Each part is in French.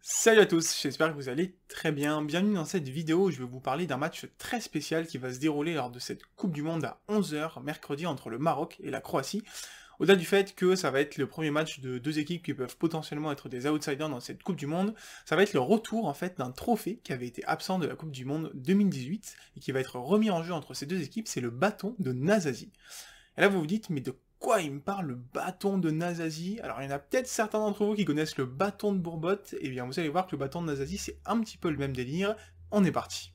Salut à tous, j'espère que vous allez très bien. Bienvenue dans cette vidéo où je vais vous parler d'un match très spécial qui va se dérouler lors de cette Coupe du Monde à 11 h mercredi entre le Maroc et la Croatie. Au-delà du fait que ça va être le premier match de deux équipes qui peuvent potentiellement être des outsiders dans cette Coupe du Monde, ça va être le retour en fait d'un trophée qui avait été absent de la Coupe du Monde 2018 et qui va être remis en jeu entre ces deux équipes, c'est le bâton de Nazazi. Et là vous vous dites, mais de quoi il me parle, le bâton de Nazazi? Alors il y en a peut-être certains d'entre vous qui connaissent le bâton de Bourbotte, et bien vous allez voir que le bâton de Nazazi c'est un petit peu le même délire. On est parti.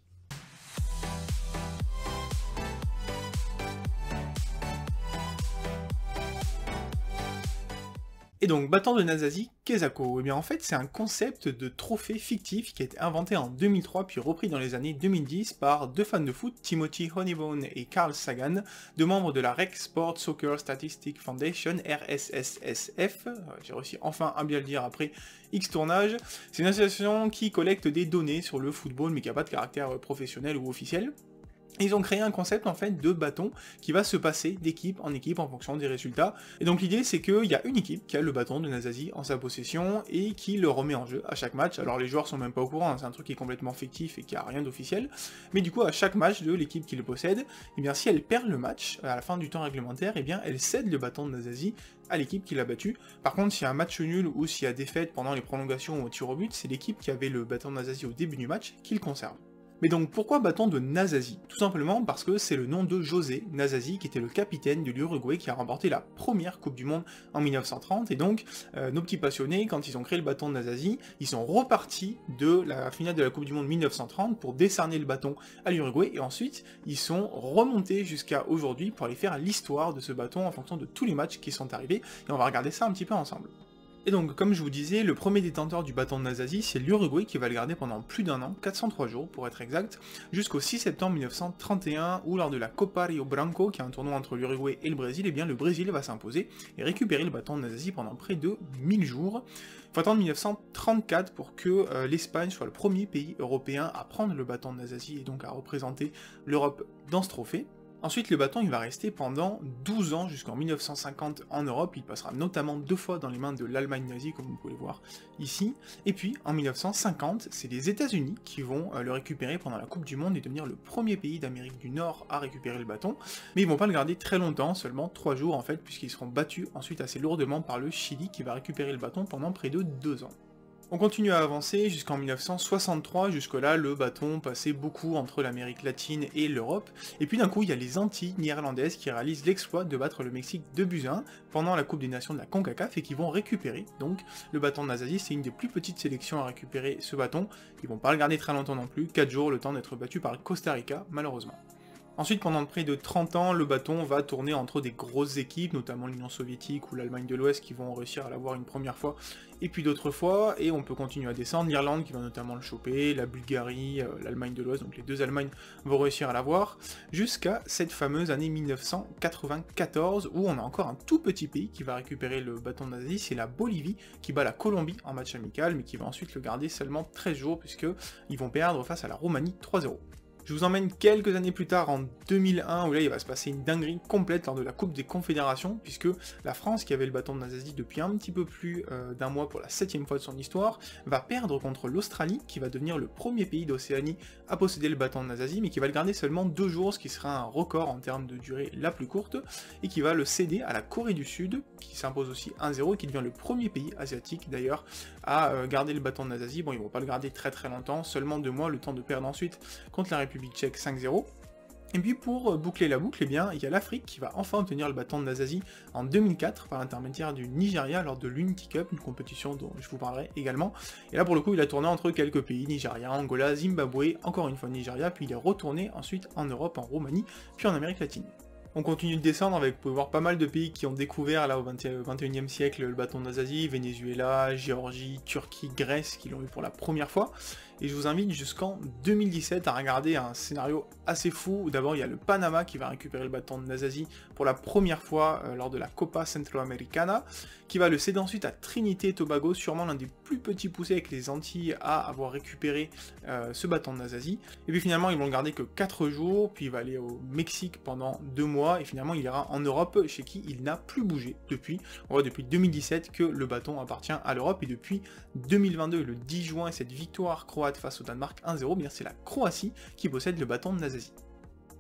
Et donc, bâton de Nazazi, Kezako, eh bien en fait c'est un concept de trophée fictif qui a été inventé en 2003 puis repris dans les années 2010 par deux fans de foot, Timothy Honeybone et Carl Sagan, deux membres de la Rec Sport Soccer Statistics Foundation, RSSSF, j'ai réussi enfin à bien le dire après X tournage. C'est une association qui collecte des données sur le football mais qui n'a pas de caractère professionnel ou officiel. Ils ont créé un concept en fait de bâton qui va se passer d'équipe en équipe en fonction des résultats. Et donc l'idée c'est qu'il y a une équipe qui a le bâton de Nazazi en sa possession et qui le remet en jeu à chaque match. Alors les joueurs sont même pas au courant, hein, c'est un truc qui est complètement fictif et qui a rien d'officiel. Mais du coup à chaque match de l'équipe qui le possède, et bien si elle perd le match à la fin du temps réglementaire, et bien elle cède le bâton de Nazazi à l'équipe qui l'a battu. Par contre s'il y a un match nul ou s'il y a défaite pendant les prolongations ou au tir au but, c'est l'équipe qui avait le bâton de Nazazi au début du match qui le conserve. Mais donc pourquoi bâton de Nazazi? Tout simplement parce que c'est le nom de José Nazazi qui était le capitaine de l'Uruguay qui a remporté la première Coupe du Monde en 1930, et donc nos petits passionnés, quand ils ont créé le bâton de Nazazi, ils sont repartis de la finale de la Coupe du Monde 1930 pour décerner le bâton à l'Uruguay, et ensuite ils sont remontés jusqu'à aujourd'hui pour aller faire l'histoire de ce bâton en fonction de tous les matchs qui sont arrivés, et on va regarder ça un petit peu ensemble. Et donc, comme je vous disais, le premier détenteur du bâton de Nazazi, c'est l'Uruguay qui va le garder pendant plus d'un an, 403 jours pour être exact, jusqu'au 6 septembre 1931, où lors de la Copa Rio Branco, qui est un tournoi entre l'Uruguay et le Brésil, et bien le Brésil va s'imposer et récupérer le bâton de Nazazi pendant près de 1000 jours. Il faut attendre 1934 pour que l'Espagne soit le premier pays européen à prendre le bâton de Nazazi et donc à représenter l'Europe dans ce trophée. Ensuite, le bâton il va rester pendant 12 ans jusqu'en 1950 en Europe, il passera notamment 2 fois dans les mains de l'Allemagne nazie, comme vous pouvez le voir ici, et puis en 1950, c'est les États-Unis qui vont le récupérer pendant la Coupe du Monde et devenir le premier pays d'Amérique du Nord à récupérer le bâton, mais ils vont pas le garder très longtemps, seulement 3 jours en fait, puisqu'ils seront battus ensuite assez lourdement par le Chili qui va récupérer le bâton pendant près de 2 ans. On continue à avancer jusqu'en 1963, jusque-là le bâton passait beaucoup entre l'Amérique latine et l'Europe, et puis d'un coup il y a les Antilles néerlandaises qui réalisent l'exploit de battre le Mexique 2-1 pendant la Coupe des Nations de la CONCACAF et qui vont récupérer donc le bâton de Nazazi. C'est une des plus petites sélections à récupérer ce bâton, ils vont pas le garder très longtemps non plus, 4 jours le temps d'être battu par le Costa Rica malheureusement. Ensuite, pendant près de 30 ans, le bâton va tourner entre des grosses équipes, notamment l'Union soviétique ou l'Allemagne de l'Ouest qui vont réussir à l'avoir une première fois, et puis d'autres fois, et on peut continuer à descendre, l'Irlande qui va notamment le choper, la Bulgarie, l'Allemagne de l'Ouest, donc les deux Allemagnes vont réussir à l'avoir, jusqu'à cette fameuse année 1994, où on a encore un tout petit pays qui va récupérer le bâton de Nazazi, c'est la Bolivie, qui bat la Colombie en match amical, mais qui va ensuite le garder seulement 13 jours, puisqu'ils vont perdre face à la Roumanie 3-0. Je vous emmène quelques années plus tard, en 2001, où là il va se passer une dinguerie complète lors de la Coupe des Confédérations, puisque la France, qui avait le bâton de Nazazi depuis un petit peu plus d'un mois pour la 7ème fois de son histoire, va perdre contre l'Australie, qui va devenir le premier pays d'Océanie à posséder le bâton de Nazazi, mais qui va le garder seulement 2 jours, ce qui sera un record en termes de durée la plus courte, et qui va le céder à la Corée du Sud, qui s'impose aussi 1-0, et qui devient le premier pays asiatique d'ailleurs à garder le bâton de Nazazi. Bon, ils vont pas le garder très longtemps, seulement 2 mois, le temps de perdre ensuite contre la République tchèque 5-0. Et puis pour boucler la boucle, eh bien, il y a l'Afrique qui va enfin obtenir le bâton de Nazazi en 2004 par l'intermédiaire du Nigeria lors de l'Unity Cup, une compétition dont je vous parlerai également. Et là pour le coup il a tourné entre quelques pays, Nigeria, Angola, Zimbabwe, encore une fois Nigeria, puis il est retourné ensuite en Europe, en Roumanie, puis en Amérique latine. On continue de descendre avec, vous pouvez voir, pas mal de pays qui ont découvert là au 21e siècle le bâton de Nazazi, Venezuela, Géorgie, Turquie, Grèce qui l'ont eu pour la première fois. Et je vous invite jusqu'en 2017 à regarder un scénario assez fou, où d'abord il y a le Panama qui va récupérer le bâton de Nazazi pour la première fois lors de la Copa Centroamericana, qui va le céder ensuite à Trinité et Tobago, sûrement l'un des plus petits poussés avec les Antilles à avoir récupéré ce bâton de Nazazi. Et puis finalement ils vont le garder que 4 jours, puis il va aller au Mexique pendant 2 mois, mois, et finalement il ira en Europe, chez qui il n'a plus bougé depuis. On voit depuis 2017 que le bâton appartient à l'Europe, et depuis 2022, le 10 juin, cette victoire croate face au Danemark 1-0, bien c'est la Croatie qui possède le bâton de Nazazi.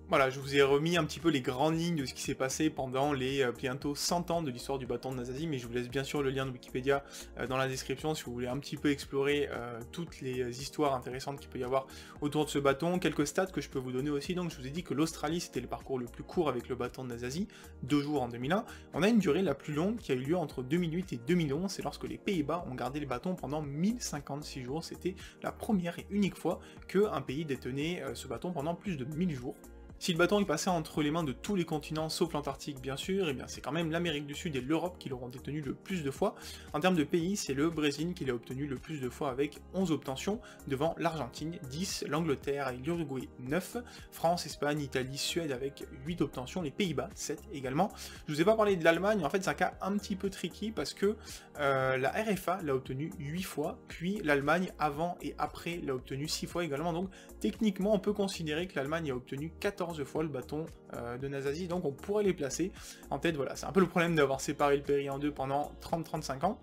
Voilà, je vous ai remis un petit peu les grandes lignes de ce qui s'est passé pendant les bientôt 100 ans de l'histoire du bâton de Nazazi, mais je vous laisse bien sûr le lien de Wikipédia dans la description si vous voulez un petit peu explorer toutes les histoires intéressantes qu'il peut y avoir autour de ce bâton. Quelques stats que je peux vous donner aussi, donc je vous ai dit que l'Australie c'était le parcours le plus court avec le bâton de Nazazi, 2 jours en 2001. On a une durée la plus longue qui a eu lieu entre 2008 et 2011, c'est lorsque les Pays-Bas ont gardé le bâton pendant 1056 jours, c'était la première et unique fois qu'un pays détenait ce bâton pendant plus de 1000 jours. Si le bâton est passé entre les mains de tous les continents, sauf l'Antarctique bien sûr, et bien c'est quand même l'Amérique du Sud et l'Europe qui l'auront détenu le plus de fois. En termes de pays, c'est le Brésil qui l'a obtenu le plus de fois avec 11 obtentions, devant l'Argentine 10, l'Angleterre et l'Uruguay 9, France, Espagne, Italie, Suède avec 8 obtentions, les Pays-Bas 7 également. Je vous ai pas parlé de l'Allemagne, en fait c'est un cas un petit peu tricky parce que la RFA l'a obtenu 8 fois, puis l'Allemagne avant et après l'a obtenu 6 fois également, donc techniquement on peut considérer que l'Allemagne a obtenu 14 fois le bâton de Nazazi, donc on pourrait les placer en tête. Voilà, c'est un peu le problème d'avoir séparé le péri en deux pendant 30-35 ans.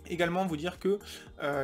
Également vous dire que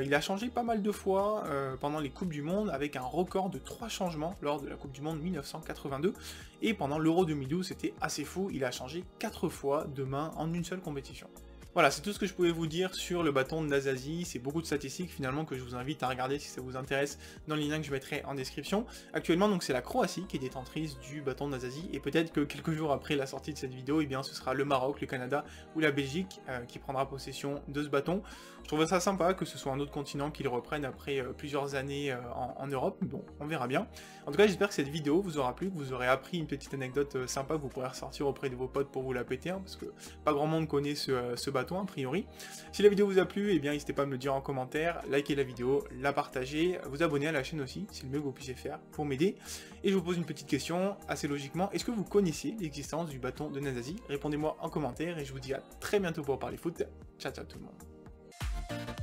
il a changé pas mal de fois pendant les Coupes du Monde, avec un record de 3 changements lors de la Coupe du Monde 1982, et pendant l'Euro 2012 c'était assez fou, il a changé 4 fois de main en une seule compétition. Voilà, c'est tout ce que je pouvais vous dire sur le bâton de Nazazi, c'est beaucoup de statistiques finalement que je vous invite à regarder si ça vous intéresse dans les liens que je mettrai en description. Actuellement donc c'est la Croatie qui est détentrice du bâton de Nazazi, et peut-être que quelques jours après la sortie de cette vidéo, eh bien ce sera le Maroc, le Canada ou la Belgique qui prendra possession de ce bâton. Je trouve ça sympa que ce soit un autre continent qui le reprenne après plusieurs années en Europe, bon on verra bien. En tout cas j'espère que cette vidéo vous aura plu, que vous aurez appris une petite anecdote sympa que vous pourrez ressortir auprès de vos potes pour vous la péter, hein, parce que pas grand monde connaît ce bâton a priori. Si la vidéo vous a plu, eh bien n'hésitez pas à me le dire en commentaire, likez la vidéo, la partagez, vous abonner à la chaîne aussi, c'est le mieux que vous puissiez faire pour m'aider. Et je vous pose une petite question, assez logiquement, est-ce que vous connaissiez l'existence du bâton de Nazazi? Répondez-moi en commentaire et je vous dis à très bientôt pour parler foot. Ciao ciao tout le monde.